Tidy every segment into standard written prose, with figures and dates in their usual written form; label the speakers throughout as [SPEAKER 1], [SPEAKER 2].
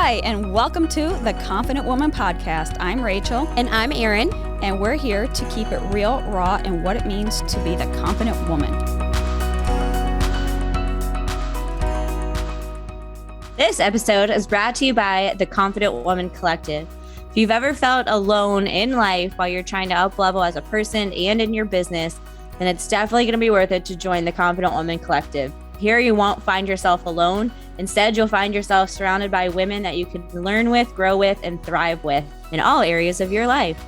[SPEAKER 1] Hi, and welcome to the Confident Woman Podcast. I'm Rachel.
[SPEAKER 2] And I'm Erin.
[SPEAKER 1] And we're here to keep it real, raw, and what it means to be the confident woman.
[SPEAKER 2] This episode is brought to you by the Confident Woman Collective. If you've ever felt alone in life while you're trying to up-level as a person and in your business, then it's definitely going to be worth it to join the Confident Woman Collective. Here you won't find yourself alone. Instead, you'll find yourself surrounded by women that you can learn with, grow with, and thrive with in all areas of your life.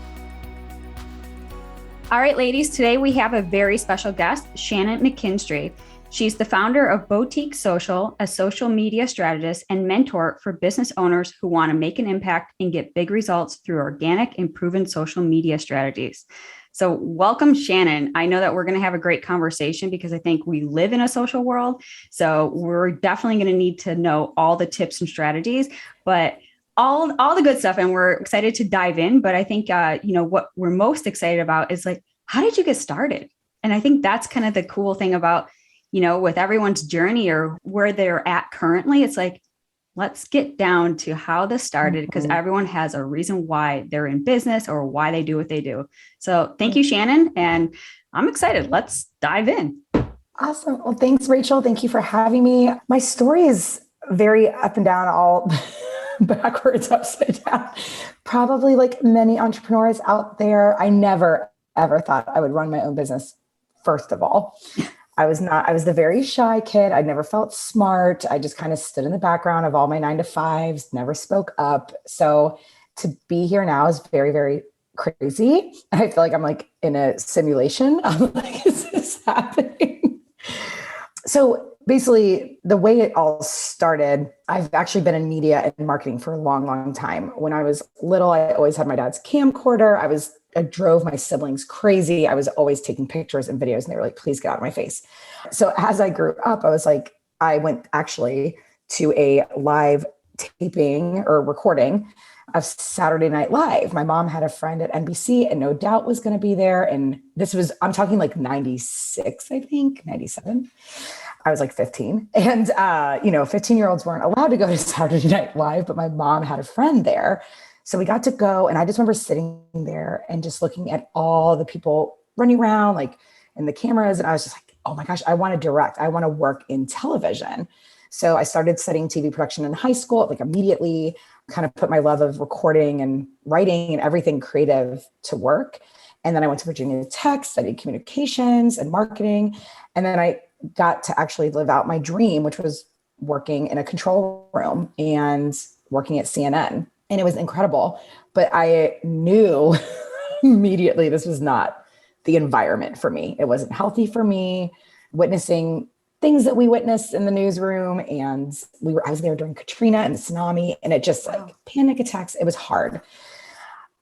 [SPEAKER 1] All right, ladies, today we have a very special guest, Shannon McKinstrie. She's the founder of Boutique Social, a social media strategist and mentor for business owners who want to make an impact and get big results through organic and proven social media strategies. So welcome, Shannon. I know that we're going to have a great conversation because I think we live in a social world. So we're definitely going to need to know all the tips and strategies, but all the good stuff. And we're excited to dive in. But I think, what we're most excited about is like, how did you get started? And I think that's kind of the cool thing about, with everyone's journey or where they're at currently. It's like, let's get down to how this started because everyone has a reason why they're in business or why they do what they do. So thank you, Shannon. And I'm excited. Let's dive in.
[SPEAKER 3] Awesome. Well, thanks, Rachel. Thank you for having me. My story is very up and down, all backwards, upside down. Probably like many entrepreneurs out there, I never, ever thought I would run my own business, first of all. I was the very shy kid. I never felt smart. I just kind of stood in the background of all my 9-to-5s, never spoke up. So to be here now is very, very crazy. I feel like I'm like in a simulation. I'm like, is this happening? So basically the way it all started, I've actually been in media and marketing for a long, long time. When I was little, I always had my dad's camcorder. I drove my siblings crazy. I was always taking pictures and videos and they were like, please get out of my face. So as I grew up, I went actually to a live taping or recording of Saturday Night Live. My mom had a friend at NBC and No Doubt was going to be there. And I'm talking like 96, I think, 97. I was like 15 and, 15-year-olds weren't allowed to go to Saturday Night Live, but my mom had a friend there. So we got to go. And I just remember sitting there and just looking at all the people running around, like in the cameras. And I was just like, oh my gosh, I want to direct. I want to work in television. So I started studying TV production in high school, like immediately kind of put my love of recording and writing and everything creative to work. And then I went to Virginia Tech, studied communications and marketing. And then I got to actually live out my dream, which was working in a control room and working at CNN. And it was incredible, but I knew immediately this was not the environment for me. It wasn't healthy for me, witnessing things that we witnessed in the newsroom. And I was there during Katrina and the tsunami, and it just like panic attacks. It was hard.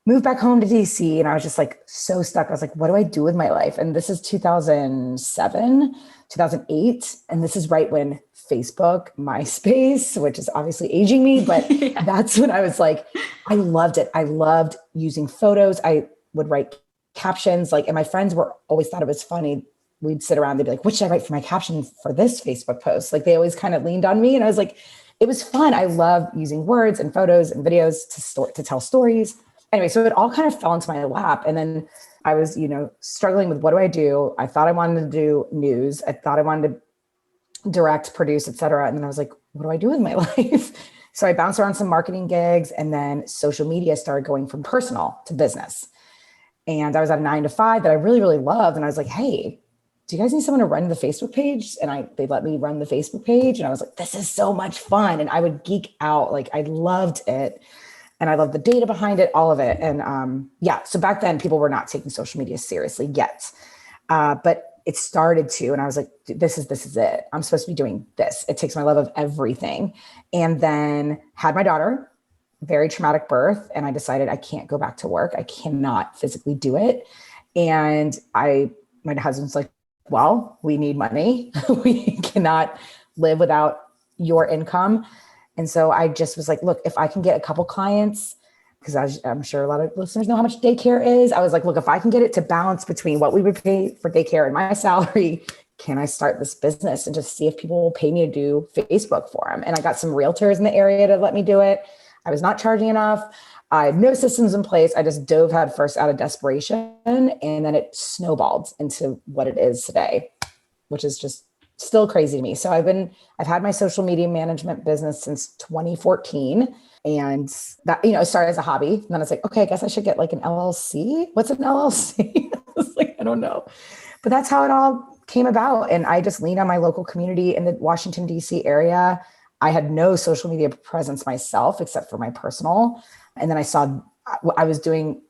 [SPEAKER 3] Moved back home to DC and I was just like so stuck. I was like, what do I do with my life? And this is 2007, 2008. And this is right when Facebook, MySpace, which is obviously aging me, but that's when I was like, I loved it. I loved using photos. I would write captions and my friends always thought it was funny. We'd sit around, they'd be like, what should I write for my caption for this Facebook post? Like they always kind of leaned on me. And I was like, it was fun. I love using words and photos and videos to tell stories. Anyway, so it all kind of fell into my lap. And then I was, struggling with what do I do? I thought I wanted to do news. I thought I wanted to direct, produce, et cetera. And then I was like, what do I do with my life? So I bounced around some marketing gigs and then social media started going from personal to business. And I was at a 9-to-5 that I really, really loved. And I was like, hey, do you guys need someone to run the Facebook page? And they let me run the Facebook page. And I was like, this is so much fun. And I would geek out. Like I loved it. And I love the data behind it, all of it. And so back then people were not taking social media seriously yet. But it started to, and I was like, this is it. I'm supposed to be doing this. It takes my love of everything. And then had my daughter, very traumatic birth. And I decided I can't go back to work. I cannot physically do it. And my husband's like, well, we need money. We cannot live without your income. And so I just was like, look, if I can get a couple clients, because I'm sure a lot of listeners know how much daycare is. I was like, look, if I can get it to balance between what we would pay for daycare and my salary, can I start this business and just see if people will pay me to do Facebook for them? And I got some realtors in the area to let me do it. I was not charging enough. I had no systems in place. I just dove head first out of desperation. And then it snowballed into what it is today, which is just still crazy to me. So I've had my social media management business since 2014. And that, it started as a hobby. And then it's like, okay, I guess I should get like an LLC. What's an LLC? I was like, I don't know. But that's how it all came about. And I just leaned on my local community in the Washington, D.C. area. I had no social media presence myself, except for my personal. And then I saw I was doing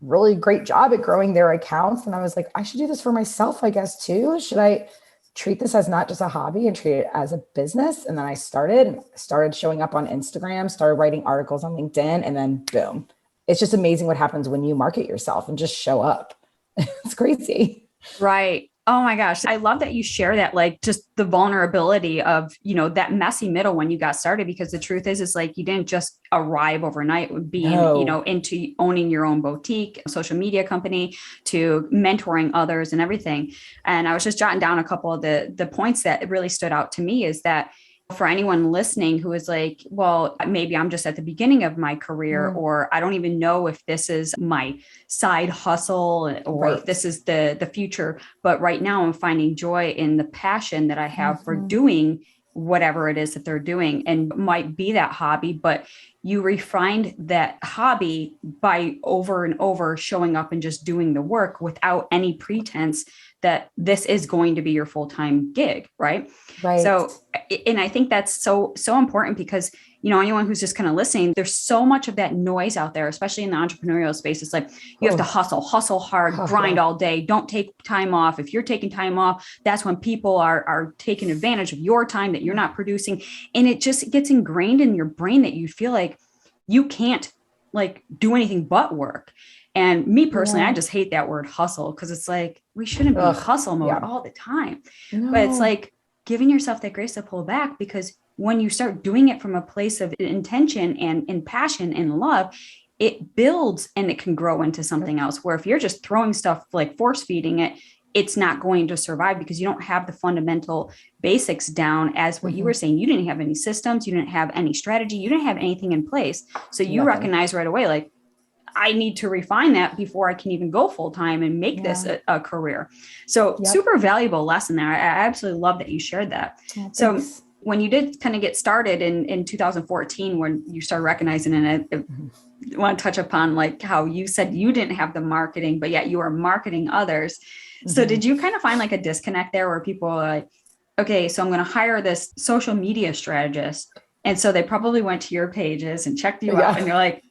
[SPEAKER 3] really great job at growing their accounts. And I was like, I should do this for myself, I guess, too. Should I treat this as not just a hobby and treat it as a business? And then I started showing up on Instagram, started writing articles on LinkedIn, and then boom. It's just amazing what happens when you market yourself and just show up. It's crazy.
[SPEAKER 1] Right. Oh my gosh. I love that you share that, like just the vulnerability of, that messy middle when you got started, because the truth is like, you didn't just arrive overnight being, into owning your own boutique, social media company, to mentoring others and everything. And I was just jotting down a couple of the points that really stood out to me is that for anyone listening who is like, well, maybe I'm just at the beginning of my career, or I don't even know if this is my side hustle or if this is the future. But right now I'm finding joy in the passion that I have for doing whatever it is that they're doing, and might be that hobby, but you refined that hobby by over and over showing up and just doing the work without any pretense that this is going to be your full-time gig. Right. So, and I think that's so important because, anyone who's just kind of listening, there's so much of that noise out there, especially in the entrepreneurial space. It's like, you have to hustle hard, grind all day. Don't take time off. If you're taking time off, that's when people are taking advantage of your time that you're not producing. And it just gets ingrained in your brain that you feel like you can't like do anything but work. And me personally, I just hate that word hustle, because it's like, we shouldn't be in hustle mode all the time. No. But it's like giving yourself that grace to pull back, because when you start doing it from a place of intention and passion and love, it builds and it can grow into something else. Where if you're just throwing stuff, like force feeding it, it's not going to survive, because you don't have the fundamental basics down. As what you were saying, you didn't have any systems, you didn't have any strategy, you didn't have anything in place. So you recognize right away, like, I need to refine that before I can even go full time and make this a career. So super valuable lesson there. I absolutely love that you shared that. So when you did kind of get started in 2014, when you started recognizing it, I want to touch upon like how you said you didn't have the marketing, but yet you are marketing others. So did you kind of find like a disconnect there where people are like, okay, so I'm going to hire this social media strategist. And so they probably went to your pages and checked you out, and you're like,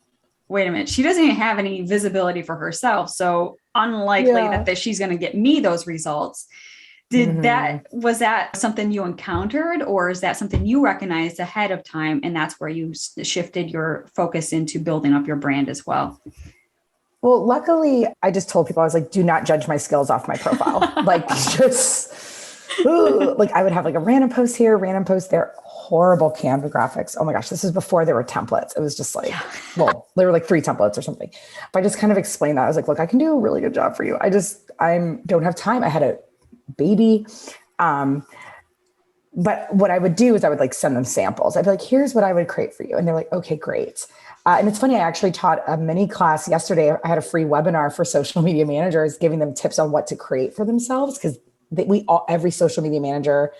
[SPEAKER 1] wait a minute, she doesn't even have any visibility for herself. So unlikely that she's going to get me those results. Was that something you encountered, or is that something you recognized ahead of time? And that's where you shifted your focus into building up your brand as well?
[SPEAKER 3] Well, luckily I just told people, I was like, do not judge my skills off my profile. Like like I would have like a random post here, random post there, horrible Canva graphics. Oh my gosh, this is before there were templates. It was just like, well, there were like 3 templates or something. But I just kind of explained that. I was like, look, I can do a really good job for you. I don't have time. I had a baby. But what I would do is I would like send them samples. I'd be like, here's what I would create for you. And they're like, okay, great. And it's funny, I actually taught a mini class yesterday. I had a free webinar for social media managers, giving them tips on what to create for themselves. Because every social media manager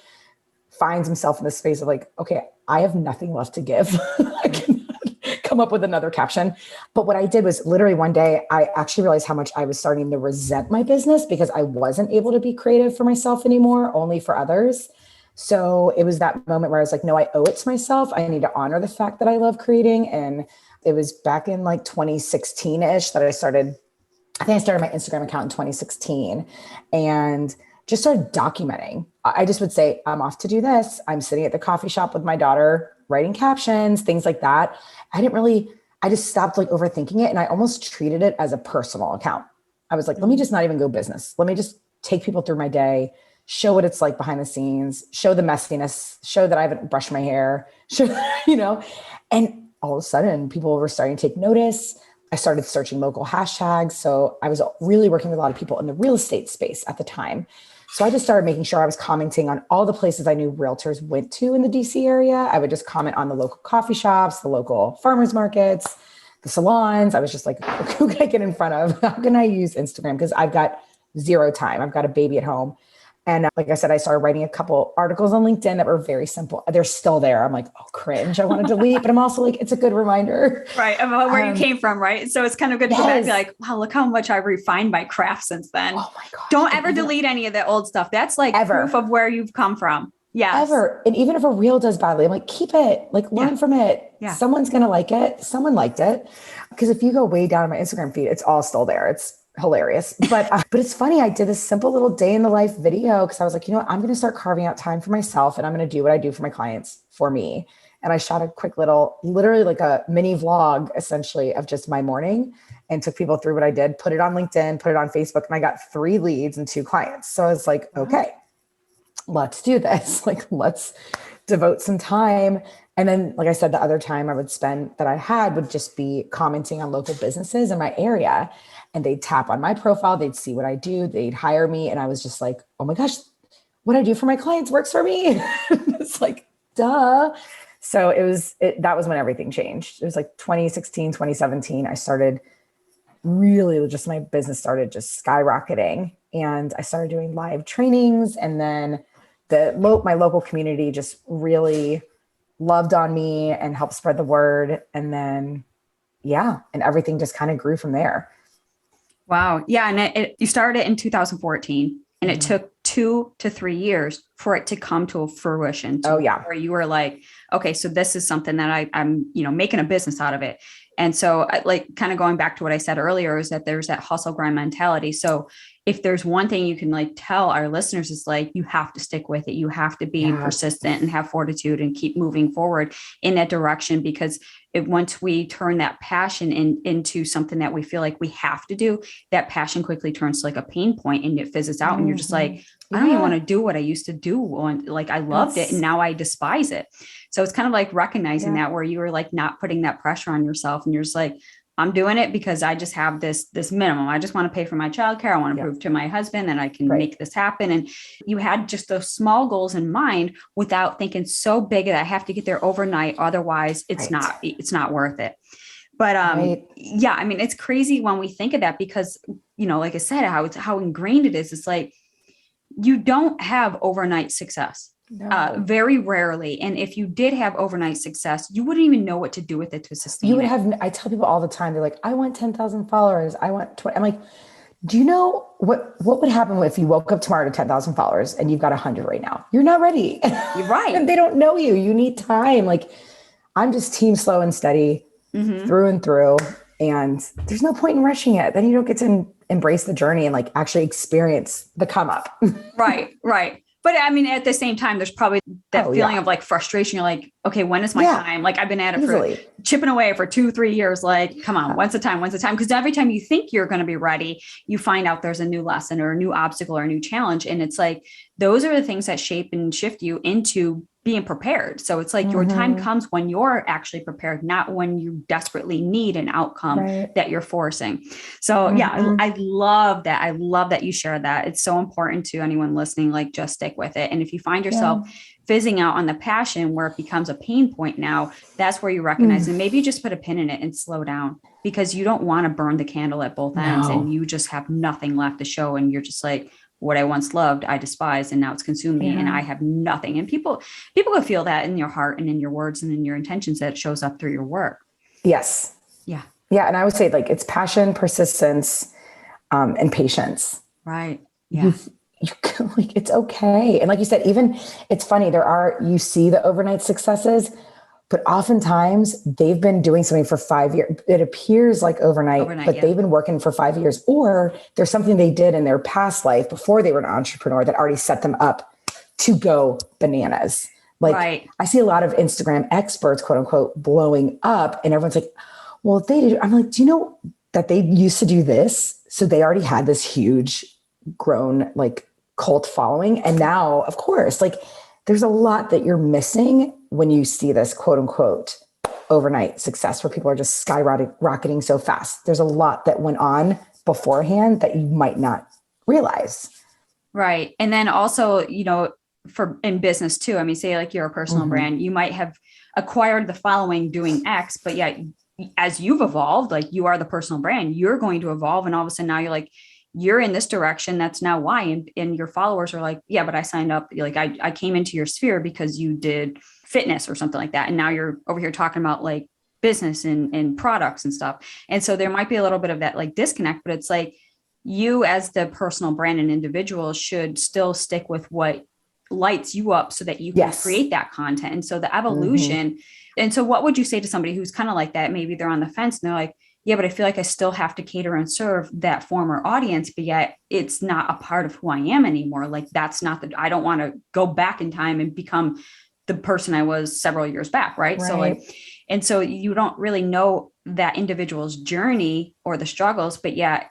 [SPEAKER 3] finds himself in this space of like, okay, I have nothing left to give. I cannot come up with another caption. But what I did was literally one day, I actually realized how much I was starting to resent my business because I wasn't able to be creative for myself anymore, only for others. So it was that moment where I was like, no, I owe it to myself. I need to honor the fact that I love creating. And it was back in like 2016-ish that I think I started my Instagram account in 2016 and just started documenting. I just would say, I'm off to do this. I'm sitting at the coffee shop with my daughter, writing captions, things like that. I just stopped like overthinking it. And I almost treated it as a personal account. I was like, let me just not even go business. Let me just take people through my day, show what it's like behind the scenes, show the messiness, show that I haven't brushed my hair, and all of a sudden people were starting to take notice. I started searching local hashtags. So I was really working with a lot of people in the real estate space at the time. So I just started making sure I was commenting on all the places I knew realtors went to in the DC area. I would just comment on the local coffee shops, the local farmers markets, the salons. I was just like, who can I get in front of? How can I use Instagram? Because I've got zero time. I've got a baby at home. And like I said, I started writing a couple articles on LinkedIn that were very simple. They're still there. I'm like, oh, cringe. I want to delete, but I'm also like, it's a good reminder.
[SPEAKER 1] Right. About where you came from. Right. So it's kind of good to go back and be like, wow, look how much I've refined my craft since then.
[SPEAKER 3] Oh my gosh.
[SPEAKER 1] Don't ever delete any of the old stuff. That's like proof of where you've come from. Yes.
[SPEAKER 3] Ever. And even if a reel does badly, I'm like, keep it, like learn from it.
[SPEAKER 1] Yeah.
[SPEAKER 3] Someone's going to like it. Someone liked it. Because if you go way down my Instagram feed, it's all still there. It's hilarious. But it's funny. I did this simple little day in the life video because I was like, you know what? I'm going to start carving out time for myself and I'm going to do what I do for my clients for me. And I shot a quick little, literally like a mini vlog essentially of just my morning and took people through what I did, put it on LinkedIn, put it on Facebook, and I got 3 leads and 2 clients. So I was like, okay, let's do this. Like, let's devote some time. And then, like I said, the other time I would spend that I had would just be commenting on local businesses in my area. And they'd tap on my profile. They'd see what I do. They'd hire me. And I was just like, oh my gosh, what I do for my clients works for me. It's like, duh. So that was when everything changed. It was like 2016, 2017. I started really just, my business started just skyrocketing. And I started doing live trainings. And then my local community just really loved on me and helped spread the word. And then, and everything just kind of grew from there.
[SPEAKER 1] Wow. Yeah. And you started in 2014 and it took 2 to 3 years for it to come to fruition. Where you were like, okay, so this is something that I'm, making a business out of it. And so like kind of going back to what I said earlier is that there's that hustle grind mentality. So if there's one thing you can like tell our listeners is like, you have to stick with it. You have to be persistent and have fortitude and keep moving forward in that direction, because once we turn that passion into something that we feel like we have to do, that passion quickly turns to like a pain point and it fizzes out. And you're just like, I don't even want to do what I used to do. Like I loved it and now I despise it. So it's kind of like recognizing that, where you were like not putting that pressure on yourself and you're just like, I'm doing it because I just have this minimum. I just want to pay for my childcare. I want to prove to my husband that I can make this happen. And you had just those small goals in mind without thinking so big that I have to get there overnight. Otherwise it's not worth it. But I mean, it's crazy when we think of that because, like I said, how ingrained it is. It's like, you don't have overnight success. Very rarely. And if you did have overnight success, you wouldn't even know what to do with it to sustain it.
[SPEAKER 3] I tell people all the time, they're like, I want 10,000 followers. I want 20. I'm like, do you know what would happen if you woke up tomorrow to 10,000 followers and you've got 100 right now? You're not ready.
[SPEAKER 1] You're right.
[SPEAKER 3] And they don't know you. You need time. Like, I'm just team slow and steady through and through. And there's no point in rushing it. Then you don't get to embrace the journey and like actually experience the come up.
[SPEAKER 1] Right. But I mean, at the same time, there's probably that feeling of like frustration. You're like, okay, when is my time? Like I've been at it for chipping away for 2-3 years. Like, come on, when's the time? Because every time you think you're going to be ready, you find out there's a new lesson or a new obstacle or a new challenge. And it's like, those are the things that shape and shift you into being prepared. So it's like your time comes when you're actually prepared, not when you desperately need an outcome that you're forcing. So I love that. I love that you share that. It's so important to anyone listening, like just stick with it. And if you find yourself fizzing out on the passion where it becomes a pain point now, that's where you recognize and maybe you just put a pin in it and slow down, because you don't want to burn the candle at both ends and you just have nothing left to show. And you're just like, what I once loved, I despise, and now it's consumed me and I have nothing. And people will feel that in your heart and in your words and in your intentions that it shows up through your work.
[SPEAKER 3] Yes.
[SPEAKER 1] Yeah.
[SPEAKER 3] Yeah. And I would say like it's passion, persistence, and patience.
[SPEAKER 1] Right. Yeah.
[SPEAKER 3] Like, it's okay. And like you said, even it's funny, you see the overnight successes, but oftentimes they've been doing something for 5 years. It appears like overnight but they've been working for 5 years, or there's something they did in their past life before they were an entrepreneur that already set them up to go bananas. Like I see a lot of Instagram experts, quote unquote, blowing up and everyone's like, well, they did. I'm like, do you know that they used to do this? So they already had this huge grown like cult following. And now, of course, like there's a lot that you're missing when you see this quote unquote overnight success where people are just skyrocketing so fast. There's a lot that went on beforehand that you might not realize.
[SPEAKER 1] Right. And then also, for in business too, I mean, say like you're a personal brand, you might have acquired the following doing X, but yet as you've evolved, like you are the personal brand, you're going to evolve. And all of a sudden now you're like, you're in this direction. That's now why. And your followers are like, yeah, but I signed up. Like I came into your sphere because you did fitness or something like that. And now you're over here talking about like business and products and stuff. And so there might be a little bit of that like disconnect, but it's like you as the personal brand and individual should still stick with what lights you up so that you can create that content. And so the evolution. And so what would you say to somebody who's kind of like that? Maybe they're on the fence and they're like, yeah, but I feel like I still have to cater and serve that former audience, but yet it's not a part of who I am anymore. Like that's not I don't want to go back in time and become the person I was several years back. Right. So like, and so you don't really know that individual's journey or the struggles, but yet,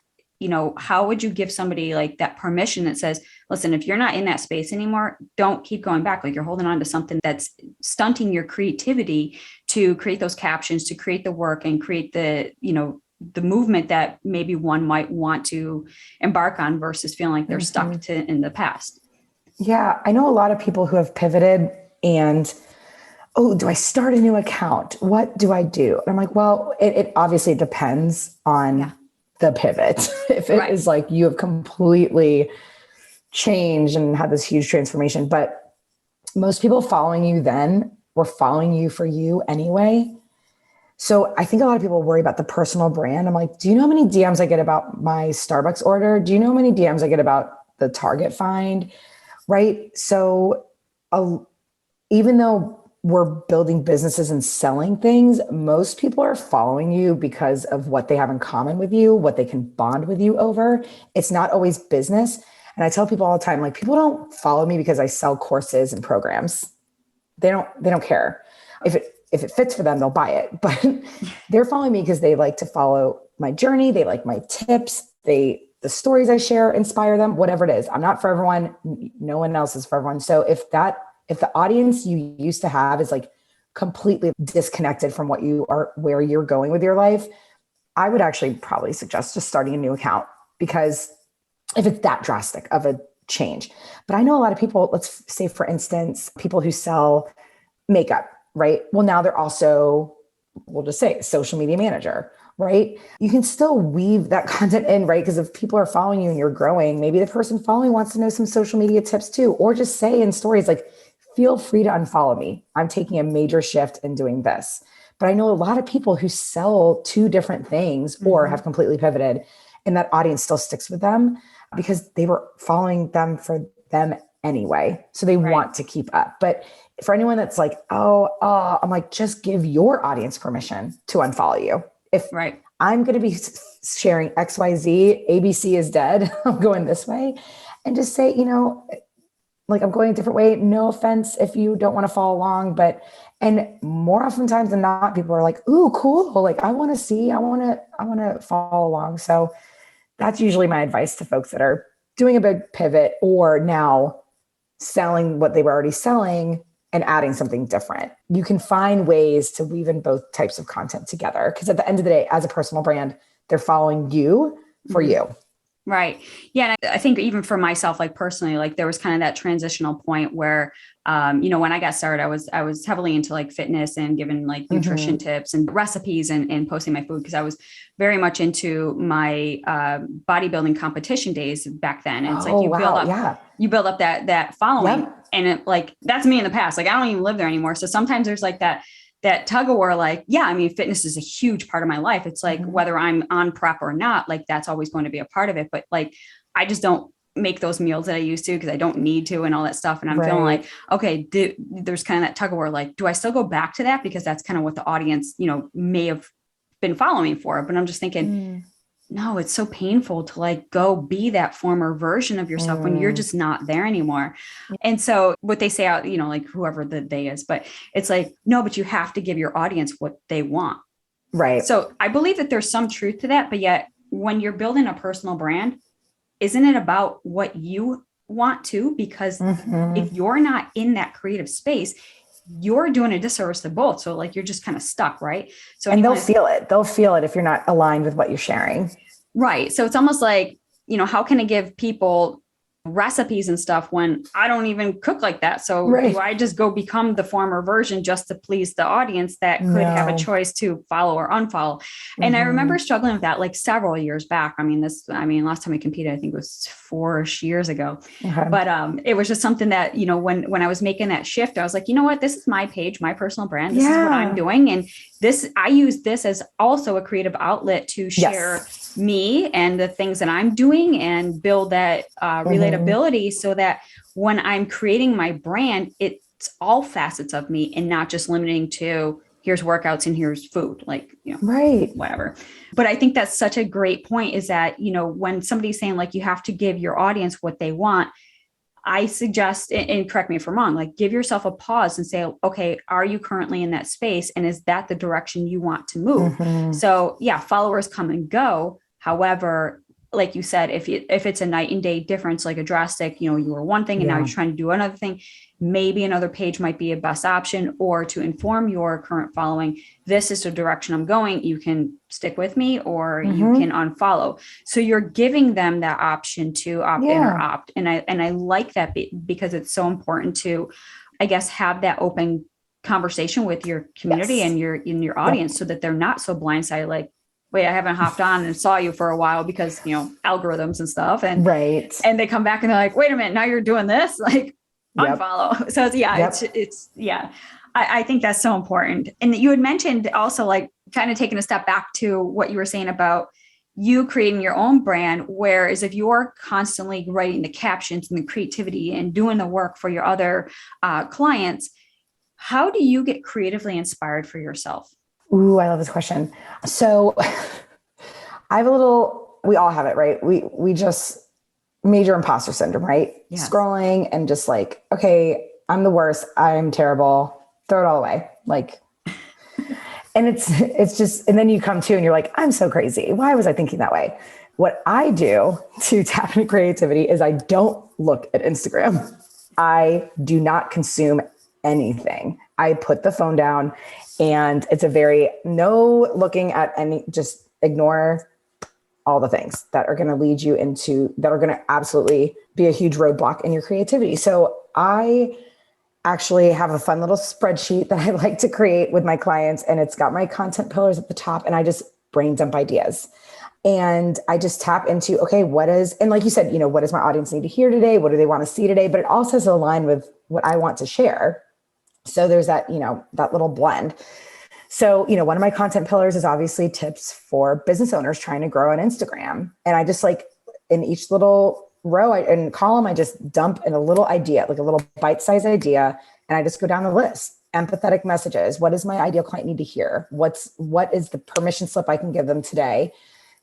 [SPEAKER 1] how would you give somebody like that permission that says, listen, if you're not in that space anymore, don't keep going back. Like you're holding on to something that's stunting your creativity to create those captions, to create the work and create the, the movement that maybe one might want to embark on versus feeling like they're stuck in the past.
[SPEAKER 3] Yeah. I know a lot of people who have pivoted and, oh, do I start a new account? What do I do? And I'm like, well, it obviously depends on the pivot. If it is like you have completely changed and had this huge transformation, but most people following you then were following you for you anyway. So I think a lot of people worry about the personal brand. I'm like, do you know how many DMs I get about my Starbucks order? Do you know how many DMs I get about the Target find? Right. So even though we're building businesses and selling things, most people are following you because of what they have in common with you, what they can bond with you over. It's not always business. And I tell people all the time, like people don't follow me because I sell courses and programs. They don't care. If it fits for them, they'll buy it. But they're following me because they like to follow my journey. They like my tips. The stories I share inspire them, whatever it is. I'm not for everyone. No one else is for everyone. So if the audience you used to have is like completely disconnected from what you are, where you're going with your life, I would actually probably suggest just starting a new account, because if it's that drastic of a change. But I know a lot of people, let's say for instance, people who sell makeup, right? Well, now they're also, we'll just say social media manager, right? You can still weave that content in, right? Because if people are following you and you're growing, maybe the person following wants to know some social media tips too, or just say in stories like, feel free to unfollow me. I'm taking a major shift in doing this. But I know a lot of people who sell two different things or have completely pivoted, and that audience still sticks with them because they were following them for them anyway. So they want to keep up. But for anyone that's like, I'm like, just give your audience permission to unfollow you. If I'm going to be sharing XYZ, ABC is dead, I'm going this way, and just say, like I'm going a different way. No offense if you don't want to follow along, and more oftentimes than not, people are like, ooh, cool. Like I want to follow along. So that's usually my advice to folks that are doing a big pivot or now selling what they were already selling and adding something different. You can find ways to weave in both types of content together. Because at the end of the day, as a personal brand, they're following you for you.
[SPEAKER 1] Right. Yeah. And I think even for myself, like personally, like there was kind of that transitional point where, when I got started, I was heavily into like fitness and giving like nutrition tips and recipes and posting my food, because I was very much into my bodybuilding competition days back then. And it's like you build up that following, and it like, that's me in the past. Like I don't even live there anymore. So sometimes there's like that tug of war, like, fitness is a huge part of my life. It's like, whether I'm on prep or not, like that's always going to be a part of it. But like, I just don't make those meals that I used to, because I don't need to and all that stuff. And I'm feeling like, okay, there's kind of that tug of war, like, do I still go back to that? Because that's kind of what the audience, may have been following for. But I'm just thinking, no, it's so painful to like go be that former version of yourself when you're just not there anymore. And so what they say out, like whoever the they is, but it's like, no, but you have to give your audience what they want.
[SPEAKER 3] Right.
[SPEAKER 1] So I believe that there's some truth to that, but yet when you're building a personal brand, isn't it about what you want to? Because if you're not in that creative space, you're doing a disservice to both. So like, you're just kind of stuck. Right. So,
[SPEAKER 3] and they'll feel it. They'll feel it if you're not aligned with what you're sharing.
[SPEAKER 1] Right. So it's almost like, how can I give people recipes and stuff when I don't even cook like that. So
[SPEAKER 3] Right.
[SPEAKER 1] do I just go become the former version just to please the audience that could have a
[SPEAKER 3] No.
[SPEAKER 1] choice to follow or unfollow? And I remember struggling with that like several years back. Last time we competed, I think it was 4-ish years ago.
[SPEAKER 3] Okay.
[SPEAKER 1] But it was just something that, when I was making that shift, I was like, you know what, this is my page, my personal brand. This is what I'm doing. And I use this as also a creative outlet to share me and the things that I'm doing and build that relatability so that when I'm creating my brand, it's all facets of me and not just limiting to here's workouts and here's food,
[SPEAKER 3] right.
[SPEAKER 1] whatever. But I think that's such a great point is that, when somebody's saying like, you have to give your audience what they want, I suggest, and correct me if I'm wrong, like give yourself a pause and say, okay, are you currently in that space? And is that the direction you want to move? So yeah, followers come and go. However, like you said, if it's a night and day difference, like a drastic, you were one thing and now you're trying to do another thing, maybe another page might be a best option, or to inform your current following, this is the direction I'm going. You can stick with me or you can unfollow. So you're giving them that option to opt in or opt. And I like that because it's so important to, I guess, have that open conversation with your community and your audience so that they're not so blindsided, like, wait, I haven't hopped on and saw you for a while because, algorithms and stuff. And and they come back and they're like, wait a minute, now you're doing this, like unfollow. So I think that's so important. And you had mentioned also like kind of taking a step back to what you were saying about you creating your own brand. Whereas if you're constantly writing the captions and the creativity and doing the work for your other clients, how do you get creatively inspired for yourself?
[SPEAKER 3] Ooh, I love this question. So we all have it, right? We just major imposter syndrome, right? Yes. Scrolling and just like, okay, I'm the worst. I'm terrible. Throw it all away. Like, and it's just, and then you come to and you're like, I'm so crazy. Why was I thinking that way? What I do to tap into creativity is I don't look at Instagram. I do not consume anything. I put the phone down and it's no looking at any, just ignore all the things that are going to lead you that are going to absolutely be a huge roadblock in your creativity. So I actually have a fun little spreadsheet that I like to create with my clients, and it's got my content pillars at the top, and I just brain dump ideas. And I just tap into, okay, and like you said, what does my audience need to hear today? What do they want to see today? But it also has to align with what I want to share. So there's that, that little blend. So, one of my content pillars is obviously tips for business owners trying to grow on Instagram. And I just like in each little row and column, I just dump in a little idea, like a little bite-sized idea. And I just go down the list. Empathetic messages. What does my ideal client need to hear? What is the permission slip I can give them today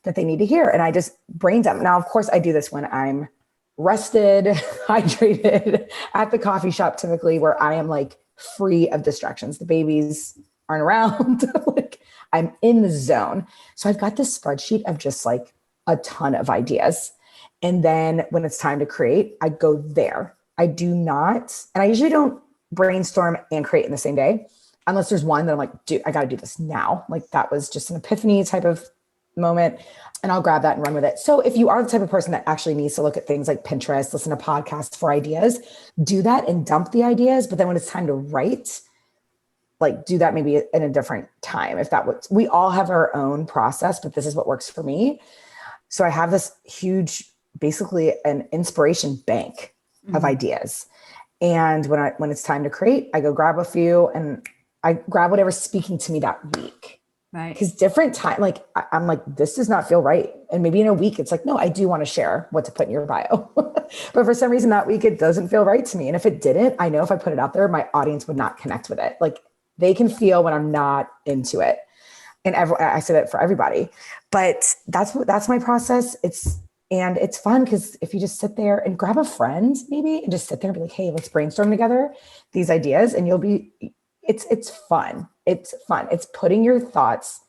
[SPEAKER 3] that they need to hear? And I just brain dump. Now, of course, I do this when I'm rested, hydrated at the coffee shop, typically where I am like free of distractions. The babies aren't around. Like I'm in the zone. So I've got this spreadsheet of just like a ton of ideas. And then when it's time to create, I go there. I do not, and I usually don't brainstorm and create in the same day, unless there's one that I'm like, dude, I got to do this now. Like that was just an epiphany type of moment, and I'll grab that and run with it. So if you are the type of person that actually needs to look at things like Pinterest, listen to podcasts for ideas, do that and dump the ideas. But then when it's time to write, like do that maybe in a different time. We all have our own process, but this is what works for me. So I have this huge, basically an inspiration bank of ideas. And when it's time to create, I go grab a few and I grab whatever's speaking to me that week. Right. Because different time, like I'm like, this does not feel right. And maybe in a week, it's like, no, I do want to share what to put in your bio. But for some reason that week, it doesn't feel right to me. And if it didn't, I know if I put it out there, my audience would not connect with it. Like they can feel when I'm not into it. And I say that for everybody, but that's my process. It's fun because if you just sit there and grab a friend maybe and just sit there and be like, hey, let's brainstorm together these ideas, and it's fun. It's fun. It's putting your thoughts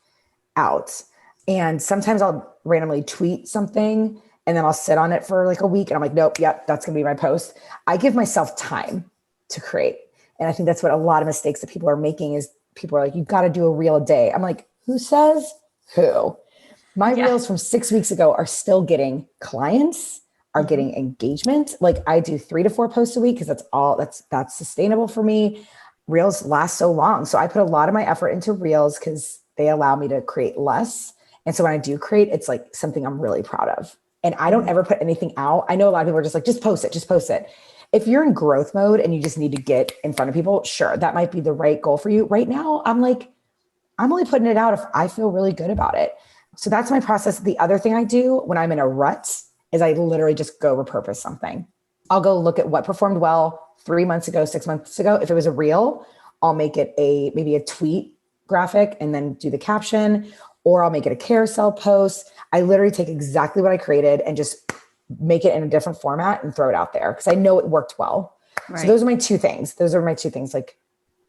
[SPEAKER 3] out. And sometimes I'll randomly tweet something and then I'll sit on it for like a week and I'm like, nope, yep, that's going to be my post. I give myself time to create. And I think that's what a lot of mistakes that people are making is people are like, you've got to do a reel a day. I'm like, who says who? My reels from 6 weeks ago are still getting clients, are getting engagement. Like I do 3 to 4 posts a week because that's sustainable for me. Reels last so long. So I put a lot of my effort into reels because they allow me to create less. And so when I do create, it's like something I'm really proud of. And I don't ever put anything out. I know a lot of people are just like, just post it, just post it. If you're in growth mode and you just need to get in front of people, sure, that might be the right goal for you. Right now, I'm only putting it out if I feel really good about it. So that's my process. The other thing I do when I'm in a rut is I literally just go repurpose something. I'll go look at what performed well 3 months ago, 6 months ago. If it was a reel, I'll make it maybe a tweet graphic and then do the caption, or I'll make it a carousel post. I literally take exactly what I created and just make it in a different format and throw it out there because I know it worked well. Right. So those are my two things, like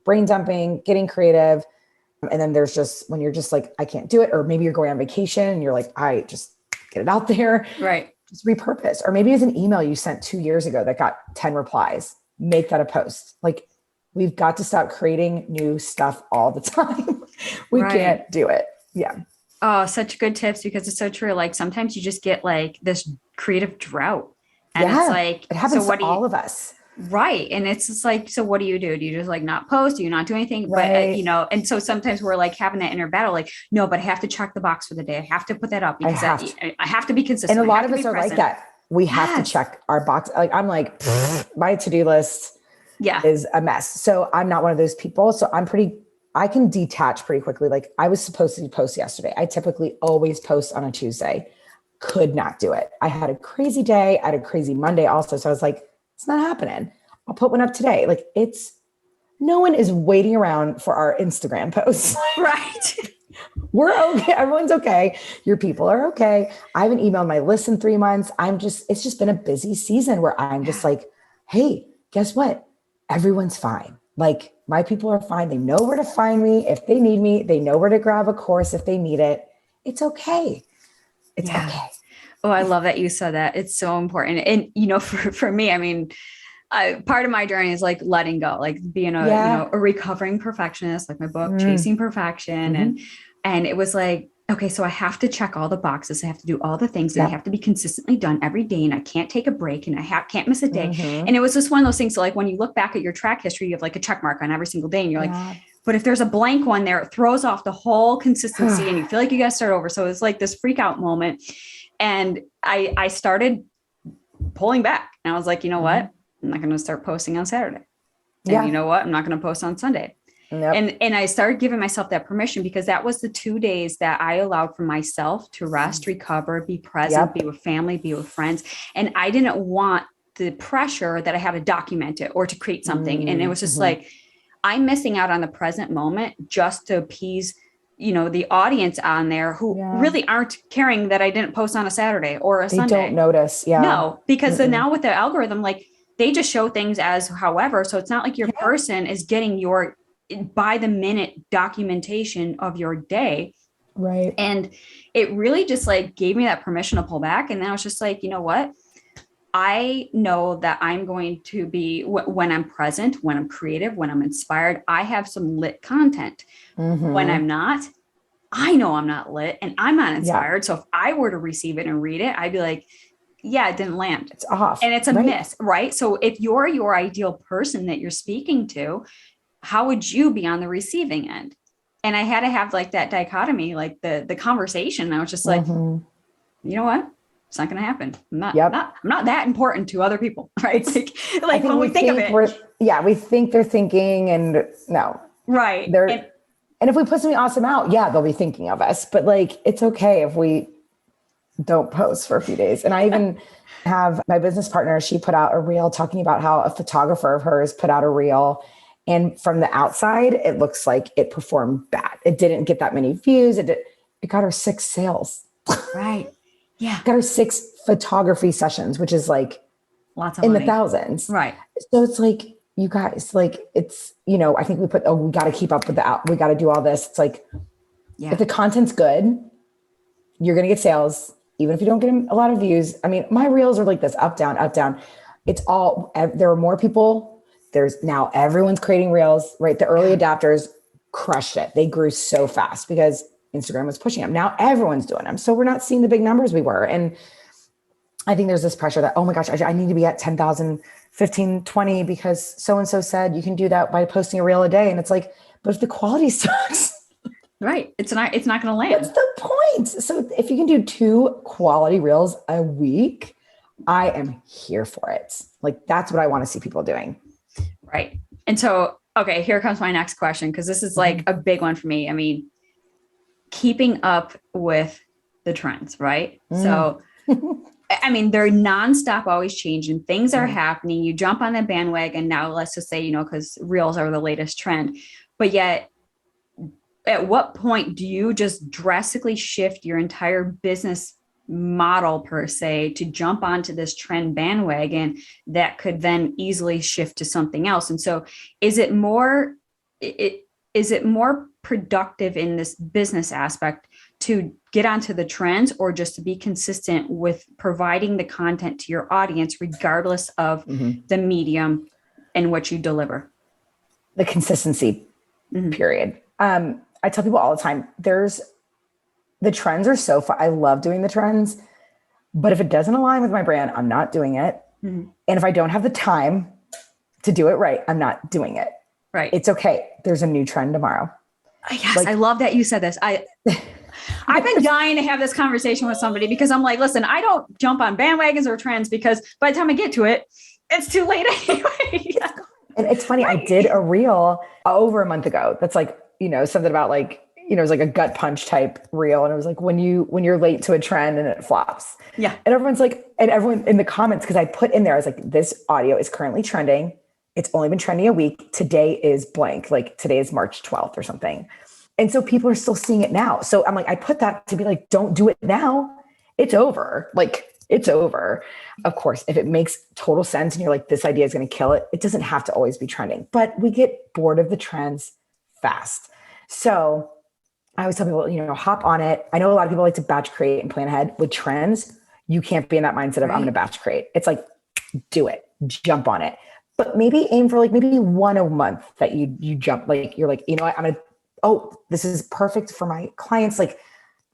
[SPEAKER 3] brain dumping, getting creative. And then there's just when you're just like, I can't do it. Or maybe you're going on vacation and you're like, I just get it out there.
[SPEAKER 1] Right.
[SPEAKER 3] Just repurpose. Or maybe it's an email you sent 2 years ago that got 10 replies. Make that a post. Like we've got to stop creating new stuff all the time. We can't do it. Yeah.
[SPEAKER 1] Oh, such good tips because it's so true. Like sometimes you just get like this creative drought and it's like,
[SPEAKER 3] it happens to all of us.
[SPEAKER 1] Right. And it's just like, so what do? Do you just like not post? Do you not do anything?
[SPEAKER 3] Right.
[SPEAKER 1] But, and so sometimes we're like having that inner battle, like, no, but I have to check the box for the day. I have to put that up because I have to be consistent.
[SPEAKER 3] And a lot of us are like that. We have to check our box. Like I'm like, my to-do list is a mess. So I'm not one of those people. So I can detach pretty quickly. Like I was supposed to post yesterday. I typically always post on a Tuesday. Could not do it. I had a crazy day. I had a crazy Monday also. So I was like, it's not happening. I'll put one up today. Like no one is waiting around for our Instagram posts.
[SPEAKER 1] Right.
[SPEAKER 3] We're okay. Everyone's okay. Your people are okay. I haven't emailed my list in 3 months. It's just been a busy season where I'm just like, hey, guess what? Everyone's fine. Like my people are fine. They know where to find me. If they need me, they know where to grab a course if they need it. It's okay. It's okay.
[SPEAKER 1] Oh, I love that you said that. It's so important. And, for me, I mean, part of my journey is like letting go, like being a recovering perfectionist, like my book, Chasing Perfection. And it was like, okay, so I have to check all the boxes. I have to do all the things and I have to be consistently done every day. And I can't take a break and I can't miss a day. And it was just one of those things. So like when you look back at your track history, you have like a check mark on every single day and you're like, but if there's a blank one there, it throws off the whole consistency and you feel like you got to start over. So it's like this freak out moment. And I started pulling back and I was like, you know what? I'm not going to start posting on Saturday. And you know what? I'm not going to post on Sunday. Yep. And I started giving myself that permission because that was the 2 days that I allowed for myself to rest, recover, be present, be with family, be with friends. And I didn't want the pressure that I had to document it or to create something. And it was just like, I'm missing out on the present moment just to appease, the audience on there who really aren't caring that I didn't post on a Saturday or a Sunday.
[SPEAKER 3] They don't notice. Yeah.
[SPEAKER 1] No, because now with the algorithm, like they just show things as however. So it's not like your person is getting your by the minute documentation of your day.
[SPEAKER 3] Right.
[SPEAKER 1] And it really just like gave me that permission to pull back. And then I was just like, you know what? I know that I'm going to be when I'm present, when I'm creative, when I'm inspired, I have some lit content. When I'm not, I know I'm not lit and I'm not inspired. So if I were to receive it and read it, I'd be like, yeah, it didn't land.
[SPEAKER 3] It's off.
[SPEAKER 1] And it's a miss, right? So if you're your ideal person that you're speaking to, how would you be on the receiving end? And I had to have like that dichotomy, like the conversation. I was just like, you know what? It's not going to happen. I'm not that important to other people, right? Like when we think of it.
[SPEAKER 3] We think they're thinking and no.
[SPEAKER 1] Right.
[SPEAKER 3] And if we put something awesome out, they'll be thinking of us. But like, it's okay if we don't post for a few days. And I even have my business partner, she put out a reel talking about how a photographer of hers put out a reel. And from the outside, it looks like it performed bad. It didn't get that many views. It got her 6 sales.
[SPEAKER 1] Right. Yeah.
[SPEAKER 3] Got her 6 photography sessions, which is like
[SPEAKER 1] lots of
[SPEAKER 3] in
[SPEAKER 1] money.
[SPEAKER 3] The thousands.
[SPEAKER 1] Right.
[SPEAKER 3] So it's like, you guys, like it's, I think we put, we got to keep up with we got to do all this. It's like, if the content's good, you're going to get sales, even if you don't get a lot of views. I mean, my reels are like this, up, down, up, down. It's all, there are more people. There's now everyone's creating reels, right? The early adapters crushed it. They grew so fast because Instagram was pushing them. Now everyone's doing them. So we're not seeing the big numbers we were. And I think there's this pressure that, oh my gosh, I need to be at 10,000, 15, 20 because so-and-so said you can do that by posting a reel a day. And it's like, but if the quality sucks,
[SPEAKER 1] right. It's not going to land.
[SPEAKER 3] what's the point? So if you can do 2 quality reels a week, I am here for it. Like, that's what I want to see people doing.
[SPEAKER 1] Right. And so, okay, here comes my next question, because this is like a big one for me. I mean, keeping up with the trends, right? So, I mean, they're nonstop, always changing. Things are happening. You jump on the bandwagon now, let's just say, because reels are the latest trend. But yet, at what point do you just drastically shift your entire business model, per se, to jump onto this trend bandwagon that could then easily shift to something else? And so is it more productive in this business aspect to get onto the trends, or just to be consistent with providing the content to your audience, regardless of the medium and what you deliver?
[SPEAKER 3] The consistency, period. I tell people all the time, the trends are so fun. I love doing the trends, but if it doesn't align with my brand, I'm not doing it. And if I don't have the time to do it right, I'm not doing it.
[SPEAKER 1] Right.
[SPEAKER 3] It's okay. There's a new trend tomorrow.
[SPEAKER 1] Yes. I love that you said this. I've been dying to have this conversation with somebody, because I'm like, listen, I don't jump on bandwagons or trends, because by the time I get to it, it's too late anyway.
[SPEAKER 3] And it's funny. Right. I did a reel over a month ago. That's like, something about like, it was like a gut punch type reel. And it was like, when you're late to a trend and it flops. Yeah. And everyone's like, and everyone in the comments, because I put in there, I was like, this audio is currently trending. It's only been trending a week. Today is blank. Like, today is March 12th or something. And so people are still seeing it now. So I'm like, I put that to be like, don't do it now. It's over. Like, it's over. Of course, if it makes total sense and you're like, this idea is going to kill it, it doesn't have to always be trending, but we get bored of the trends fast. So I always tell people, hop on it. I know a lot of people like to batch create and plan ahead. With trends, you can't be in that mindset of I'm going to batch create. It's like, do it, jump on it, but maybe aim for like maybe one a month that you jump. Like, you're like, what, I'm going to, this is perfect for my clients. Like,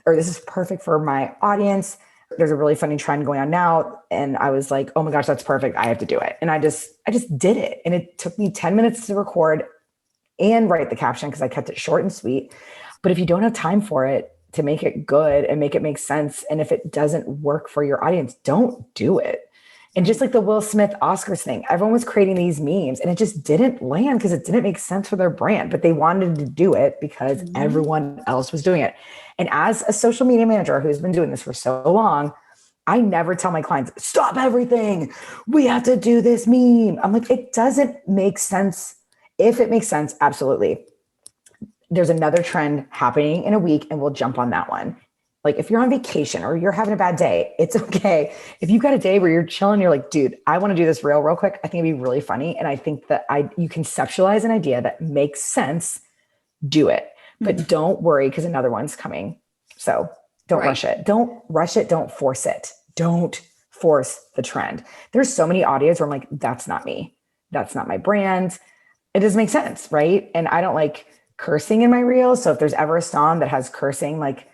[SPEAKER 3] or this is perfect for my audience. There's a really funny trend going on now. And I was like, oh my gosh, that's perfect. I have to do it. And I just did it. And it took me 10 minutes to record and write the caption, because I kept it short and sweet. But if you don't have time for it to make it good and make it make sense, and if it doesn't work for your audience, don't do it. And just like the Will Smith Oscars thing, everyone was creating these memes and it just didn't land because it didn't make sense for their brand, but they wanted to do it because everyone else was doing it. And as a social media manager who's been doing this for so long, I never tell my clients, stop everything. We have to do this meme. I'm like, it doesn't make sense. If it makes sense, absolutely. There's another trend happening in a week and we'll jump on that one. Like, if you're on vacation or you're having a bad day, it's okay. If you've got a day where you're chilling, you're like, dude, I want to do this real quick. I think it'd be really funny. And I think that you conceptualize an idea that makes sense, do it, but don't worry, because another one's coming. So don't rush it. Don't rush it. Don't force it. Don't force the trend. There's so many audios where I'm like, that's not me. That's not my brand. It doesn't make sense. Right. And I don't like cursing in my reels. So if there's ever a song that has cursing, like,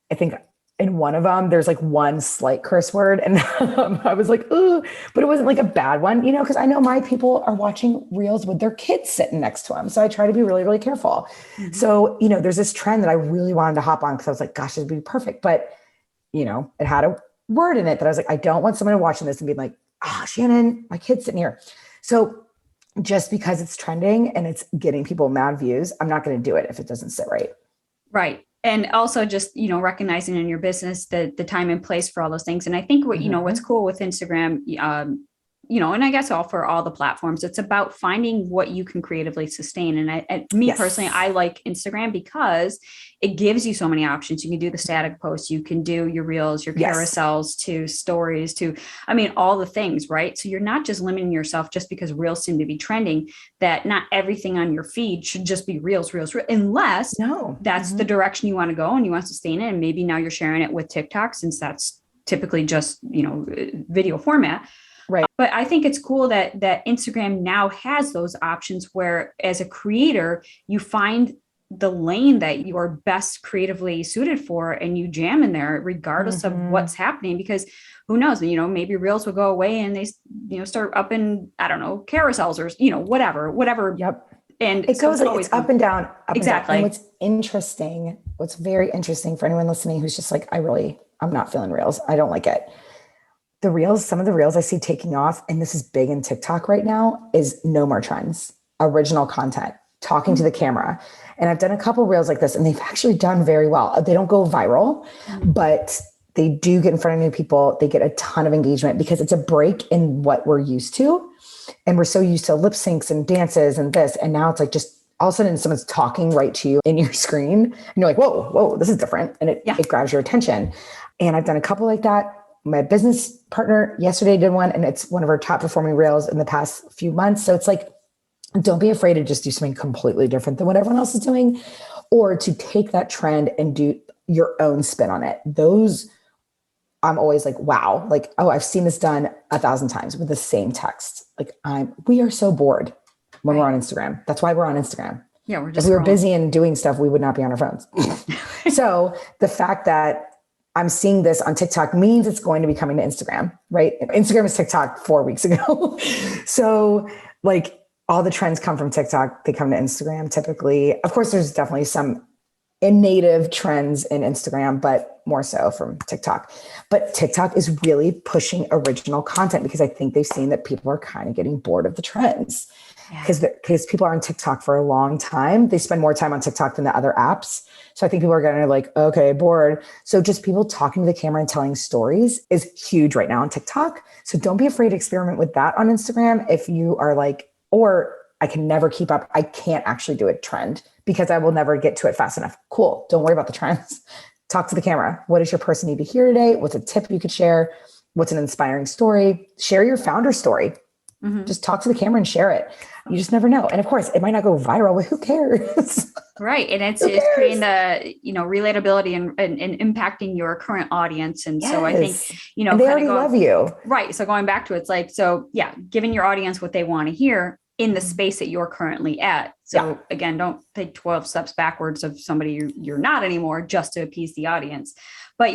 [SPEAKER 3] I think in one of them, there's like one slight curse word. And I was like, ooh, but it wasn't like a bad one, because I know my people are watching reels with their kids sitting next to them. So I try to be really, really careful. So, there's this trend that I really wanted to hop on because I was like, gosh, it'd be perfect. But, it had a word in it that I was like, I don't want someone watching this and being like, Shannon, my kid's sitting here. So just because it's trending and it's getting people mad views, I'm not going to do it if it doesn't sit right.
[SPEAKER 1] Right. And also just, recognizing in your business the time and place for all those things. And I think what, what's cool with Instagram, and I guess for all the platforms, it's about finding what you can creatively sustain. And personally, I like Instagram because it gives you so many options. You can do the static posts, you can do your reels, your carousels, to stories, to, all the things, right? So you're not just limiting yourself just because reels seem to be trending, that not everything on your feed should just be reels, unless that's the direction you want to go and you want to sustain it. And maybe now you're sharing it with TikTok, since that's typically just, video format. Right. But I think it's cool that Instagram now has those options where, as a creator, you find the lane that you are best creatively suited for, and you jam in there regardless of what's happening, because who knows, maybe reels will go away and they, start up in, I don't know, carousels or, whatever.
[SPEAKER 3] Yep.
[SPEAKER 1] And
[SPEAKER 3] it goes like, it's up and down, up
[SPEAKER 1] exactly.
[SPEAKER 3] And down. And what's very interesting for anyone listening who's just like, I'm not feeling reels. I don't like it. Some of the reels I see taking off, and this is big in TikTok right now, is no more trends, original content, talking to the camera. And I've done a couple reels like this, and they've actually done very well. They don't go viral, but they do get in front of new people. They get a ton of engagement because it's a break in what we're used to. And we're so used to lip syncs and dances and this. And now it's like just all of a sudden someone's talking right to you in your screen. And you're like, whoa, this is different. And it grabs your attention. And I've done a couple like that. My business partner yesterday did one, and it's one of our top performing reels in the past few months. So it's like, don't be afraid to just do something completely different than what everyone else is doing, or to take that trend and do your own spin on it. Those, I'm always like, wow, like, oh, I've seen this done 1,000 times with the same text. Like we are so bored when we're on Instagram. That's why we're on Instagram.
[SPEAKER 1] Yeah. We're just,
[SPEAKER 3] if we were busy and doing stuff, we would not be on our phones. So the fact that I'm seeing this on TikTok means it's going to be coming to Instagram, right? Instagram is TikTok 4 weeks ago. So like all the trends come from TikTok. They come to Instagram typically. Of course, there's definitely some native trends in Instagram, but more so from TikTok. But TikTok is really pushing original content because I think they've seen that people are kind of getting bored of the trends. Because people are on TikTok for a long time. They spend more time on TikTok than the other apps. So I think people are going to like, okay, bored. So just people talking to the camera and telling stories is huge right now on TikTok. So don't be afraid to experiment with that on Instagram. If you are like, or I can never keep up, I can't actually do a trend because I will never get to it fast enough. Cool. Don't worry about the trends. Talk to the camera. What does your person need to hear today? What's a tip you could share? What's an inspiring story? Share your founder story. Just talk to the camera and share it. You just never know. And of course, it might not go viral, but who cares?
[SPEAKER 1] Right. And it's creating the, relatability and impacting your current audience. And so I think,
[SPEAKER 3] and they already love you.
[SPEAKER 1] Right. So going back to it, it's like, giving your audience what they want to hear in the space that you're currently at. So again, don't take 12 steps backwards of somebody you're not anymore just to appease the audience. But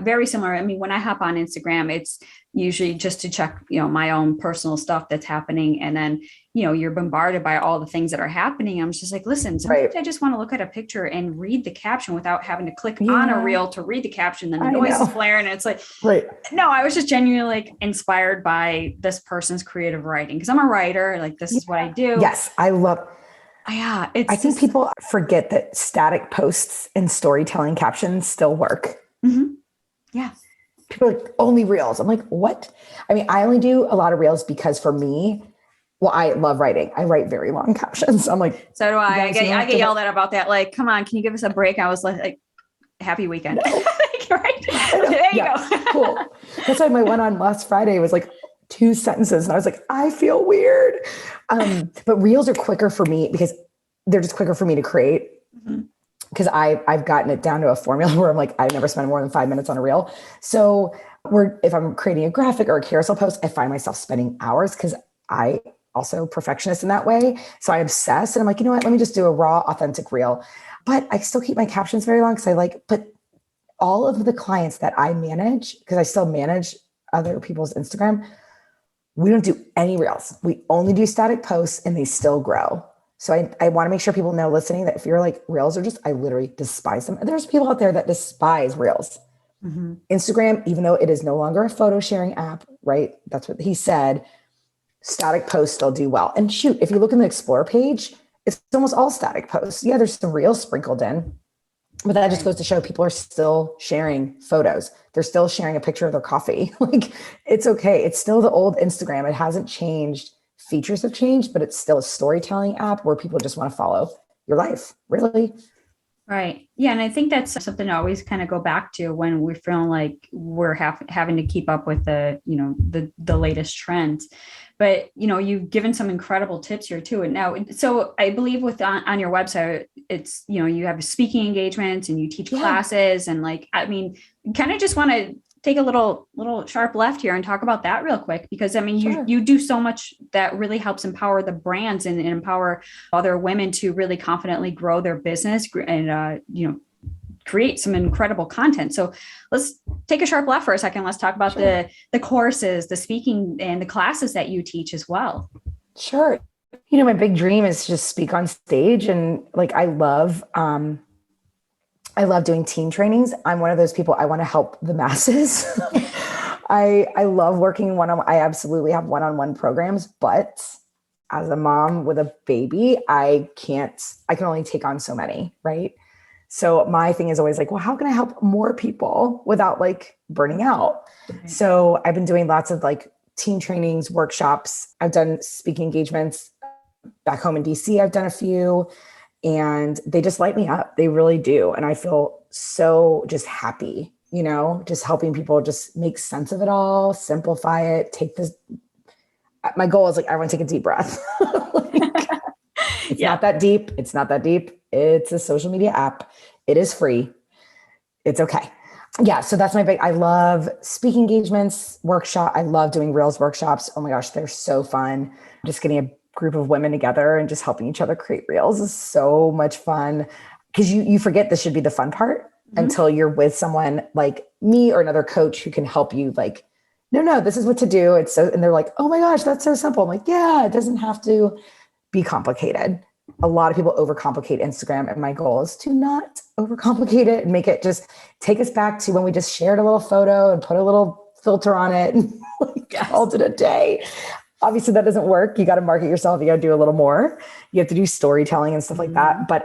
[SPEAKER 1] very similar. When I hop on Instagram, it's usually just to check, my own personal stuff that's happening. And then, you're bombarded by all the things that are happening. I'm just like, listen, sometimes I just want to look at a picture and read the caption without having to click on a reel to read the caption. Then the noise is blaring. And it's like, no, I was just genuinely like inspired by this person's creative writing. Cause I'm a writer. Like, this is what I do.
[SPEAKER 3] Yes. I love.
[SPEAKER 1] I
[SPEAKER 3] think people forget that static posts and storytelling captions still work.
[SPEAKER 1] Yeah.
[SPEAKER 3] People are like, only reels. I'm like, what? I only do a lot of reels because for me, I love writing. I write very long captions. I'm like,
[SPEAKER 1] so do I. I get yelled at about that. Like, come on, can you give us a break? I was like happy weekend. Right? There you go.
[SPEAKER 3] Cool. That's why my one on last Friday was like 2 sentences. And I was like, I feel weird. But reels are quicker for me because they're just quicker for me to create. Because I've gotten it down to a formula where I'm like, I never spend more than 5 minutes on a reel. So if I'm creating a graphic or a carousel post, I find myself spending hours because I also perfectionist in that way. So I obsess and I'm like, you know what, let me just do a raw, authentic reel. But I still keep my captions very long because but all of the clients that I manage, because I still manage other people's Instagram, we don't do any reels. We only do static posts and they still grow. So I want to make sure people know listening that if you're like reels are I literally despise them. And there's people out there that despise reels. Instagram, even though it is no longer a photo sharing app, right? That's what he said. Static posts still do well. And shoot, if you look in the Explore page, it's almost all static posts. Yeah, there's some reels sprinkled in, but that just goes to show people are still sharing photos. They're still sharing a picture of their coffee. Like, it's okay. It's still the old Instagram. It hasn't changed. Features have changed, but it's still a storytelling app where people just want to follow your life. Really.
[SPEAKER 1] Right. Yeah. And I think that's something I always kind of go back to when we're feeling like we're having to keep up with the latest trends. But, you've given some incredible tips here too. And now, so I believe on your website, it's, you have speaking engagements and you teach classes and kind of just want to take a little sharp left here and talk about that real quick, because I mean,
[SPEAKER 3] Sure.
[SPEAKER 1] you do so much that really helps empower the brands and empower other women to really confidently grow their business and, create some incredible content. So let's take a sharp left for a second. Let's talk about
[SPEAKER 3] Sure.
[SPEAKER 1] the courses, the speaking and the classes that you teach as well.
[SPEAKER 3] Sure. My big dream is to just speak on stage, and like I love doing team trainings. I'm one of those people, I want to help the masses. I love working I absolutely have one-on-one programs, but as a mom with a baby, I can only take on so many, right? So my thing is always like, well, how can I help more people without like burning out?
[SPEAKER 1] Right.
[SPEAKER 3] So I've been doing lots of like team trainings, workshops. I've done speaking engagements back home in DC. I've done a few, and they just light me up. They really do. And I feel so just happy, just helping people just make sense of it all, simplify it, my goal is like, everyone take a deep breath. It's not that deep. It's not that deep. It's a social media app. It is free. It's okay. Yeah. So that's I love speaking engagements, I love doing Reels workshops. Oh my gosh, they're so fun. Just getting a group of women together and just helping each other create Reels is so much fun, because you forget this should be the fun part until you're with someone like me or another coach who can help you like, no, this is what to do. And they're like, oh my gosh, that's so simple. I'm like, yeah, it doesn't have to be complicated. A lot of people overcomplicate Instagram, and my goal is to not overcomplicate it and make it just take us back to when we just shared a little photo and put a little filter on it and called it a day. Obviously that doesn't work. You got to market yourself. You got to do a little more. You have to do storytelling and stuff like that. But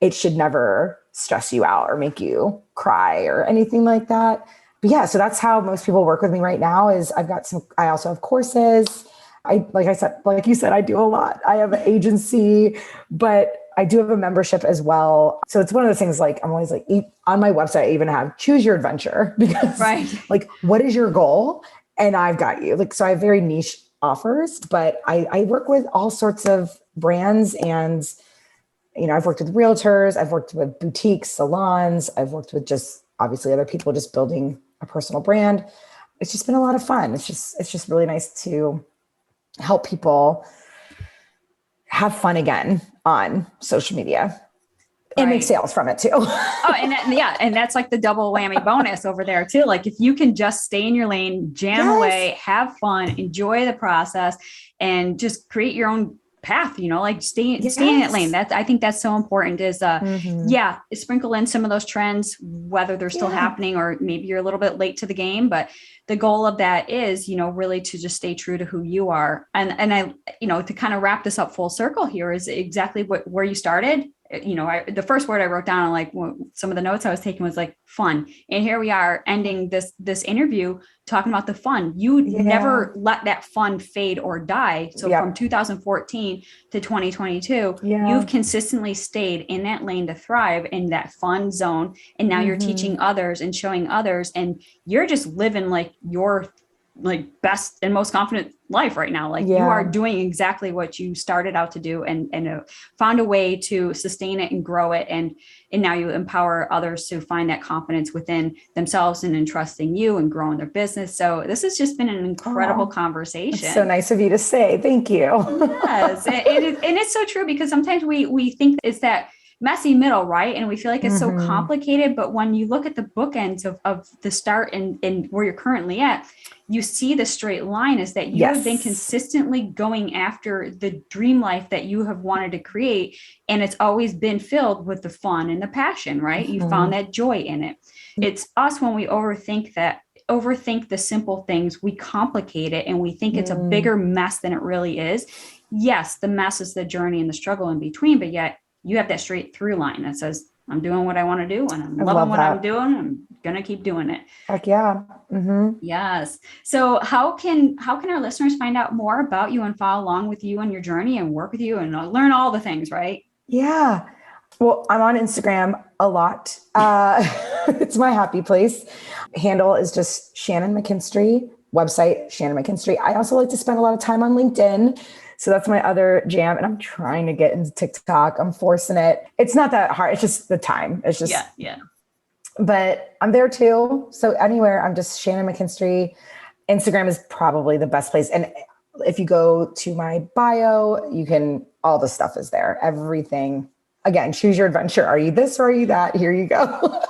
[SPEAKER 3] it should never stress you out or make you cry or anything like that. But yeah, so that's how most people work with me right now. Is I also have courses. Like you said, I do a lot. I have an agency, but I do have a membership as well. So it's one of those things, like I'm always like, on my website, I even have choose your adventure, because like, what is your goal? And I've got you. Like, so I have very niche offers, but I work with all sorts of brands, and, I've worked with realtors, I've worked with boutiques, salons, I've worked with just obviously other people just building a personal brand. It's just been a lot of fun. It's just really nice to help people have fun again on social media and make sales from it too.
[SPEAKER 1] And that's like the double whammy bonus over there too. Like if you can just stay in your lane, jam away, have fun, enjoy the process, and just create your own path, like stay in that lane. I think that's so important is, sprinkle in some of those trends, whether they're still happening or maybe you're a little bit late to the game, but the goal of that is, really to just stay true to who you are. And I, to kind of wrap this up full circle here is exactly where you started. The first word I wrote down on like some of the notes I was taking was like fun. And here we are ending this interview talking about the fun. You never let that fun fade or die. So from 2014 to 2022, you've consistently stayed in that lane to thrive in that fun zone. And now you're teaching others and showing others, and you're just living like your like best and most confident life right now. Like you are doing exactly what you started out to do, and found a way to sustain it and grow it. And now you empower others to find that confidence within themselves and in trusting you and growing their business. So this has just been an incredible conversation.
[SPEAKER 3] It's so nice of you to say. Thank you.
[SPEAKER 1] Yes. and it's so true, because sometimes we think it's that messy middle, right? And we feel like it's so complicated, but when you look at the bookends of the start and where you're currently at, you see the straight line is that you have been consistently going after the dream life that you have wanted to create. And it's always been filled with the fun and the passion, right? You found that joy in it. It's us when we overthink the simple things, we complicate it and we think it's a bigger mess than it really is. Yes, the mess is the journey and the struggle in between, but yet you have that straight through line that says, I'm doing what I want to do and I'm loving what I'm doing. I'm going to keep doing it.
[SPEAKER 3] Heck yeah.
[SPEAKER 1] Yes. So how can our listeners find out more about you and follow along with you on your journey and work with you and learn all the things, right?
[SPEAKER 3] Yeah. Well, I'm on Instagram a lot. It's my happy place. Handle is just Shannon McKinstrie, website, Shannon McKinstrie. I also like to spend a lot of time on LinkedIn. So that's my other jam. And I'm trying to get into TikTok. I'm forcing it. It's not that hard. It's just the time. It's just, but I'm there too. So anywhere, I'm just Shannon McKinstrie. Instagram is probably the best place. And if you go to my bio, all the stuff is there. Everything. Again, choose your adventure. Are you this or are you that? Here you go.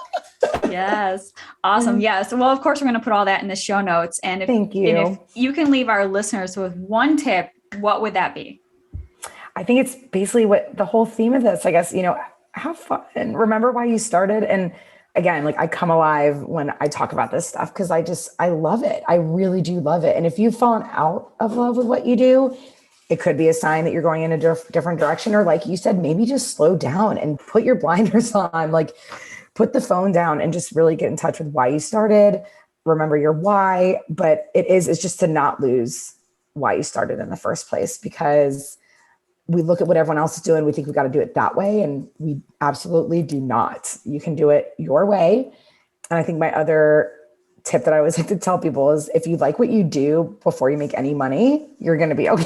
[SPEAKER 1] Yes. Awesome. Yes. Well, of course, we're going to put all that in the show notes. And
[SPEAKER 3] Thank you.
[SPEAKER 1] And if you can leave our listeners with one tip, what would that be?
[SPEAKER 3] I think it's basically what the whole theme of this, I guess, have fun and remember why you started. And again, like I come alive when I talk about this stuff because I love it. I really do love it. And if you've fallen out of love with what you do, it could be a sign that you're going in a different direction. Or like you said, maybe just slow down and put your blinders on, like put the phone down and just really get in touch with why you started. Remember your why, but it's just to not lose why you started in the first place, because we look at what everyone else is doing. We think we've got to do it that way. And we absolutely do not. You can do it your way. And I think my other tip that I always like to tell people is if you like what you do before you make any money, you're going to be okay.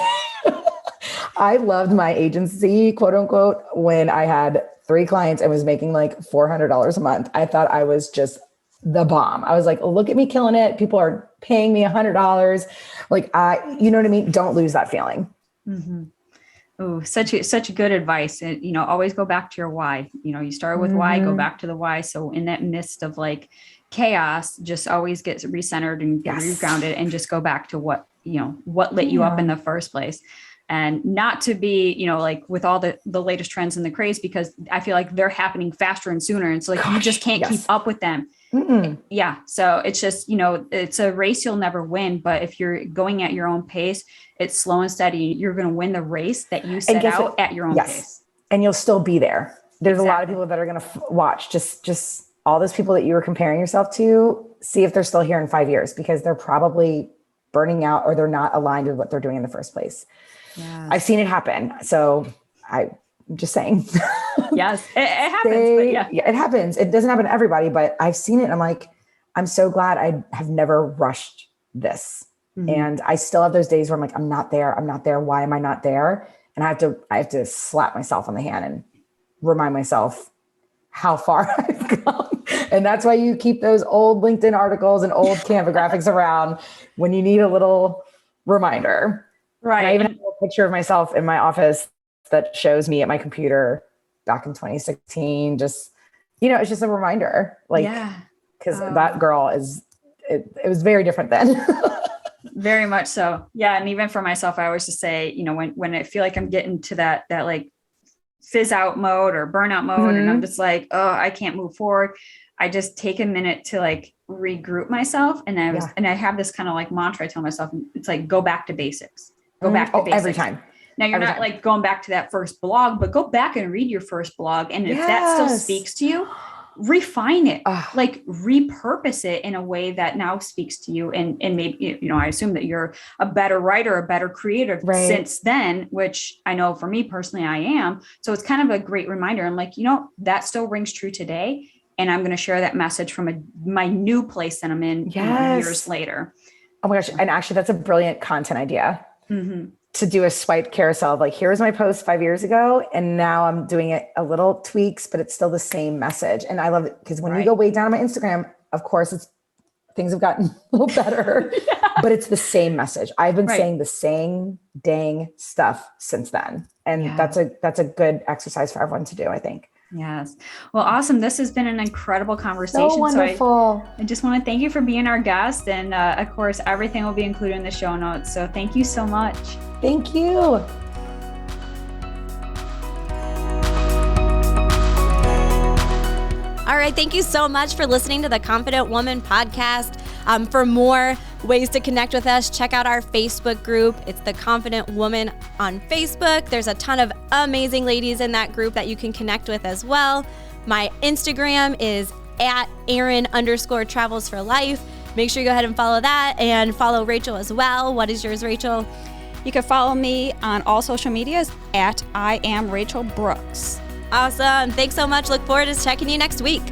[SPEAKER 3] I loved my agency, quote unquote, when I had 3 clients and was making like $400 a month. I thought I was just the bomb. I was like, look at me killing it. People are paying me $100. Like, you know what I mean? Don't lose that feeling.
[SPEAKER 1] Mm-hmm. Oh, such good advice. And, always go back to your why. You start with why, go back to the why. So in that midst of like chaos, just always get recentered and get regrounded and just go back to what lit you up in the first place. And not to be, like with all the latest trends and the craze, because I feel like they're happening faster and sooner. And so like, you just can't keep up with them. Mm-mm. Yeah. So it's just, it's a race you'll never win. But if you're going at your own pace, it's slow and steady. You're going to win the race that you set out at your own pace. And
[SPEAKER 3] you'll still be there. There's a lot of people that are going to watch just all those people that you were comparing yourself to, see if they're still here in 5 years, because they're probably burning out or they're not aligned with what they're doing in the first place. Yes. I've seen it happen. So I'm just saying.
[SPEAKER 1] Yes, it happens. But yeah,
[SPEAKER 3] it happens. It doesn't happen to everybody, but I've seen it. And I'm like, I'm so glad I have never rushed this. Mm-hmm. And I still have those days where I'm like, I'm not there. Why am I not there? And I have to slap myself on the hand and remind myself how far I've come. And that's why you keep those old LinkedIn articles and old Canva graphics around when you need a little reminder. Right. And I even have a picture of myself in my office that shows me at my computer back in 2016. Just, it's just a reminder. Like, because that girl it was very different then.
[SPEAKER 1] Very much so. Yeah. And even for myself, I always just say, when I feel like I'm getting to that like fizz out mode or burnout mode, mm-hmm. and I'm just like, oh, I can't move forward. I just take a minute to like regroup myself. And I have this kind of like mantra I tell myself. It's like, go back to basics. Go back to basics. Every time. Now you're not like going back to that first blog, but go back and read your first blog. And if that still speaks to you, refine it, like repurpose it in a way that now speaks to you. And maybe, I assume that you're a better writer, a better creator since then, which I know for me personally, I am. So it's kind of a great reminder. I'm like, that still rings true today. And I'm going to share that message from my new place that I'm in years later.
[SPEAKER 3] Oh my gosh. And actually that's a brilliant content idea. Mm-hmm. To do a swipe carousel of like, here's my post 5 years ago. And now I'm doing it a little tweaks, but it's still the same message. And I love it because when you go way down on my Instagram, of course, things have gotten a little better, but it's the same message. I've been saying the same dang stuff since then. And that's a good exercise for everyone to do, I think.
[SPEAKER 1] Yes. Well, awesome. This has been an incredible conversation.
[SPEAKER 3] So wonderful.
[SPEAKER 1] So I just want to thank you for being our guest. And of course, everything will be included in the show notes. So thank you so much.
[SPEAKER 3] Thank you.
[SPEAKER 2] All right. Thank you so much for listening to the Confident Woman podcast. For more ways to connect with us, check out our Facebook group. It's the Confident Woman on Facebook. There's a ton of amazing ladies in that group that you can connect with as well. My Instagram is @Erin_travels for life. Make sure you go ahead and follow that and follow Rachel as well. What is yours, Rachel?
[SPEAKER 1] You can follow me on all social medias @I am Rachel Brooks.
[SPEAKER 2] Awesome. Thanks so much. Look forward to checking you next week.